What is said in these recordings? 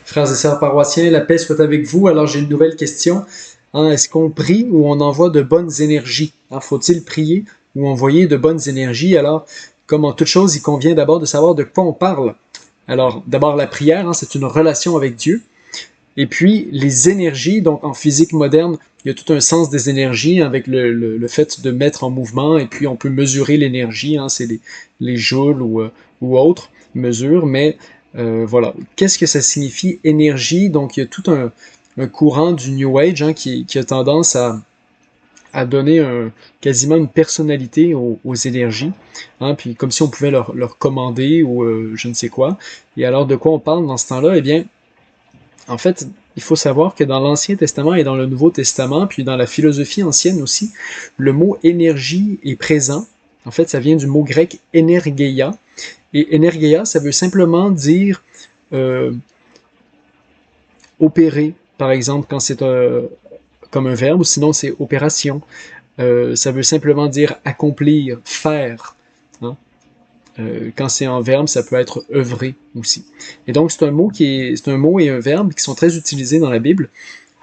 Frères et sœurs paroissiens, la paix soit avec vous. Alors j'ai une nouvelle question. Est-ce qu'on prie ou on envoie de bonnes énergies? Faut-il prier ou envoyer de bonnes énergies? Alors, comme en toute chose, il convient d'abord de savoir de quoi on parle. Alors, d'abord la prière, c'est une relation avec Dieu. Et puis, les énergies, donc en physique moderne, il y a tout un sens des énergies avec le fait de mettre en mouvement, et puis on peut mesurer l'énergie, c'est les joules ou autres mesures, mais voilà. Qu'est-ce que ça signifie énergie? Donc, il y a tout un courant du New Age qui a tendance à donner quasiment une personnalité aux énergies, puis comme si on pouvait leur commander ou je ne sais quoi. Et alors, de quoi on parle dans ce temps-là? Eh bien, en fait, il faut savoir que dans l'Ancien Testament et dans le Nouveau Testament, puis dans la philosophie ancienne aussi, le mot énergie est présent. En fait, ça vient du mot grec energeia. Et energeia, ça veut simplement dire euh, opérer, par exemple, quand c'est comme un verbe, ou sinon c'est opération. Ça veut simplement dire accomplir, faire. Hein. Quand c'est en verbe, ça peut être œuvrer aussi. Et donc c'est un mot et un verbe qui sont très utilisés dans la Bible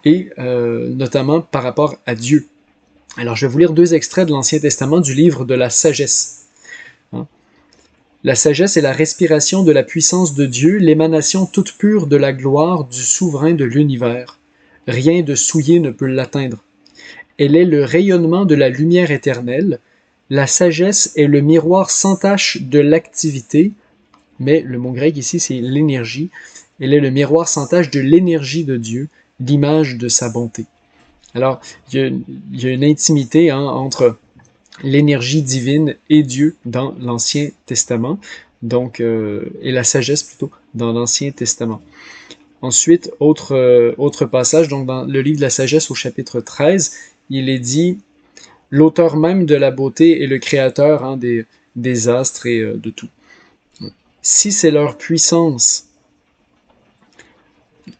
et notamment par rapport à Dieu. Alors je vais vous lire deux extraits de l'Ancien Testament du livre de la sagesse. Hein. La sagesse est la respiration de la puissance de Dieu, l'émanation toute pure de la gloire du souverain de l'univers. Rien de souillé ne peut l'atteindre. Elle est le rayonnement de la lumière éternelle. La sagesse est le miroir sans tache de l'activité, mais le mot grec ici c'est l'énergie. Elle est le miroir sans tache de l'énergie de Dieu, l'image de sa bonté. Alors, il y a une intimité entre l'énergie divine et Dieu dans l'Ancien Testament, donc et la sagesse plutôt dans l'Ancien Testament. Ensuite, autre passage, donc dans le livre de la sagesse au chapitre 13, il est dit l'auteur même de la beauté est le créateur des astres et de tout. Si c'est leur puissance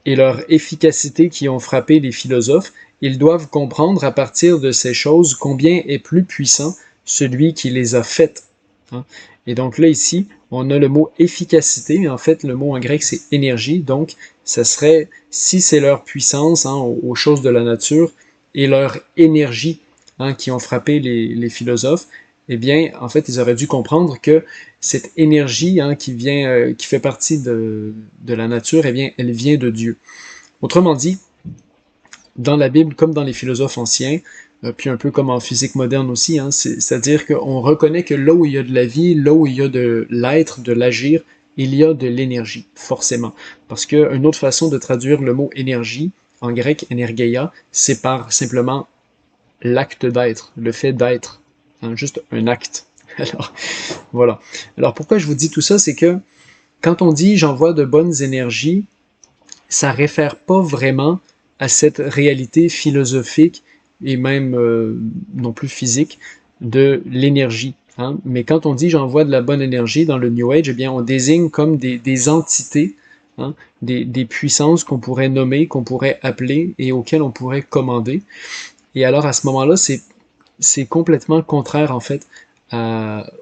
et leur efficacité qui ont frappé les philosophes, ils doivent comprendre à partir de ces choses combien est plus puissant celui qui les a faites. Hein. Et donc là, ici, on a le mot efficacité, mais en fait, le mot en grec, c'est énergie. Donc, ça serait, si c'est leur puissance aux choses de la nature et leur énergie qui ont frappé les philosophes, eh bien, en fait, ils auraient dû comprendre que cette énergie qui fait partie de la nature, eh bien, elle vient de Dieu. Autrement dit, dans la Bible comme dans les philosophes anciens, puis un peu comme en physique moderne aussi, c'est-à-dire qu'on reconnaît que là où il y a de la vie, là où il y a de l'être, de l'agir, il y a de l'énergie, forcément. Parce qu'une autre façon de traduire le mot énergie, en grec energeia, c'est par simplement l'acte d'être, le fait d'être, juste un acte. Alors, voilà. Alors pourquoi je vous dis tout ça, c'est que quand on dit j'envoie de bonnes énergies, ça réfère pas vraiment à cette réalité philosophique et même non plus physique de l'énergie. Hein. Mais quand on dit j'envoie de la bonne énergie dans le New Age, eh bien on désigne comme des entités, des puissances qu'on pourrait nommer, qu'on pourrait appeler et auxquelles on pourrait commander. Et alors à ce moment-là, c'est complètement contraire en fait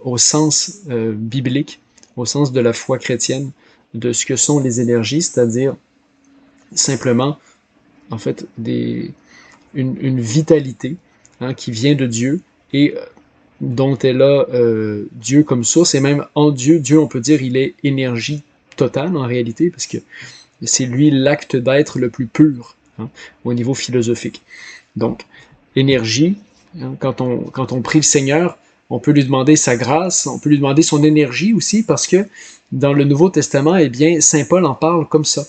au sens biblique, au sens de la foi chrétienne, de ce que sont les énergies, c'est-à-dire simplement en fait une vitalité qui vient de Dieu et dont elle a Dieu comme source, et même en Dieu, Dieu on peut dire il est énergie totale en réalité, parce que c'est lui l'acte d'être le plus pur au niveau philosophique. Donc, énergie, quand on prie le Seigneur, on peut lui demander sa grâce, on peut lui demander son énergie aussi, parce que dans le Nouveau Testament, eh bien, Saint Paul en parle comme ça.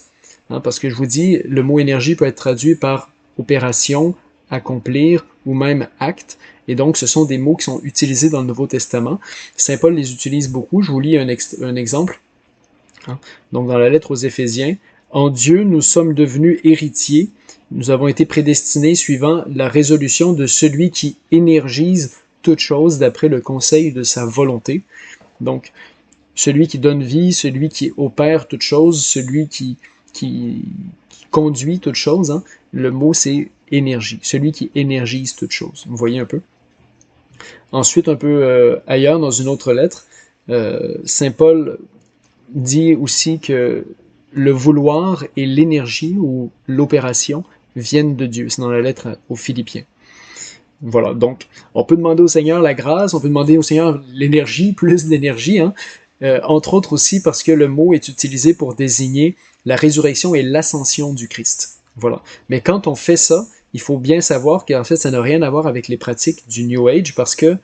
Parce que je vous dis, le mot énergie peut être traduit par opération, accomplir ou même acte. Et donc, ce sont des mots qui sont utilisés dans le Nouveau Testament. Saint Paul les utilise beaucoup. Je vous lis un exemple. Donc, dans la lettre aux Éphésiens, en Dieu, nous sommes devenus héritiers. Nous avons été prédestinés suivant la résolution de celui qui énergise toute chose d'après le conseil de sa volonté. Donc, celui qui donne vie, celui qui opère toute chose, celui qui conduit toute chose. Hein. Le mot, c'est énergie. Celui qui énergise toute chose. Vous voyez un peu? Ensuite, un peu ailleurs, dans une autre lettre, Saint Paul dit aussi que le vouloir et l'énergie ou l'opération viennent de Dieu. C'est dans la lettre aux Philippiens. Voilà, donc on peut demander au Seigneur la grâce, on peut demander au Seigneur l'énergie, plus d'énergie, hein? Entre autres aussi parce que le mot est utilisé pour désigner la résurrection et l'ascension du Christ. Voilà. Mais quand on fait ça, il faut bien savoir qu'en fait, ça n'a rien à voir avec les pratiques du New Age parce que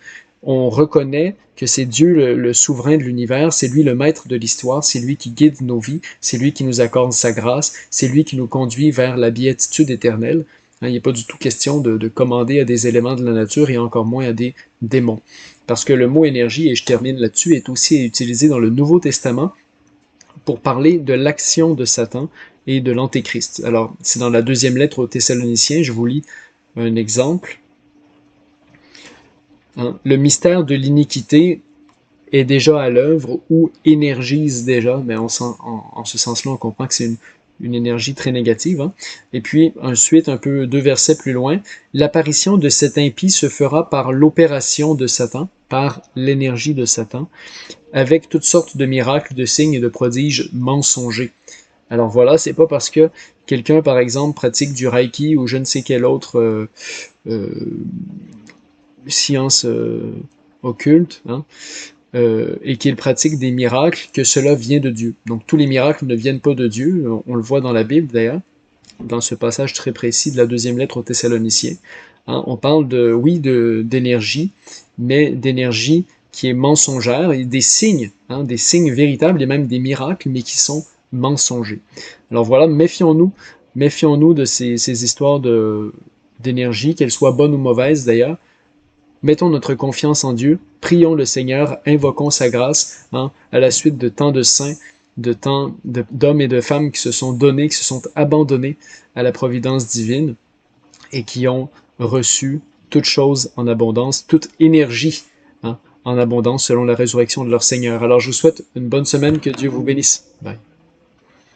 on reconnaît que c'est Dieu le souverain de l'univers, c'est lui le maître de l'histoire, c'est lui qui guide nos vies, c'est lui qui nous accorde sa grâce, c'est lui qui nous conduit vers la béatitude éternelle. Hein, il n'est pas du tout question de commander à des éléments de la nature et encore moins à des démons. Parce que le mot énergie, et je termine là-dessus, est aussi utilisé dans le Nouveau Testament pour parler de l'action de Satan et de l'Antéchrist. Alors, c'est dans la deuxième lettre aux Thessaloniciens, je vous lis un exemple. Hein, le mystère de l'iniquité est déjà à l'œuvre ou énergise déjà, mais en ce sens-là, on comprend que c'est une énergie très négative. Hein. Et puis, ensuite, un peu 2 versets plus loin, l'apparition de cet impie se fera par l'opération de Satan, par l'énergie de Satan, avec toutes sortes de miracles, de signes et de prodiges mensongers. Alors voilà, c'est pas parce que quelqu'un, par exemple, pratique du Reiki ou je ne sais quelle autre science occulte, hein, et qu'il pratique des miracles, que cela vient de Dieu. Donc tous les miracles ne viennent pas de Dieu, on le voit dans la Bible d'ailleurs, dans ce passage très précis de la deuxième lettre aux Thessaloniciens. Hein, on parle d'énergie, mais d'énergie qui est mensongère, et des signes véritables et même des miracles, mais qui sont mensongers. Alors voilà, méfions-nous de ces histoires d'énergie, qu'elles soient bonnes ou mauvaises d'ailleurs. Mettons notre confiance en Dieu, prions le Seigneur, invoquons sa grâce, hein, à la suite de tant de saints, d'hommes et de femmes qui se sont donnés, qui se sont abandonnés à la providence divine et qui ont reçu toute chose en abondance, toute énergie, hein, en abondance selon la résurrection de leur Seigneur. Alors je vous souhaite une bonne semaine, que Dieu vous bénisse. Bye.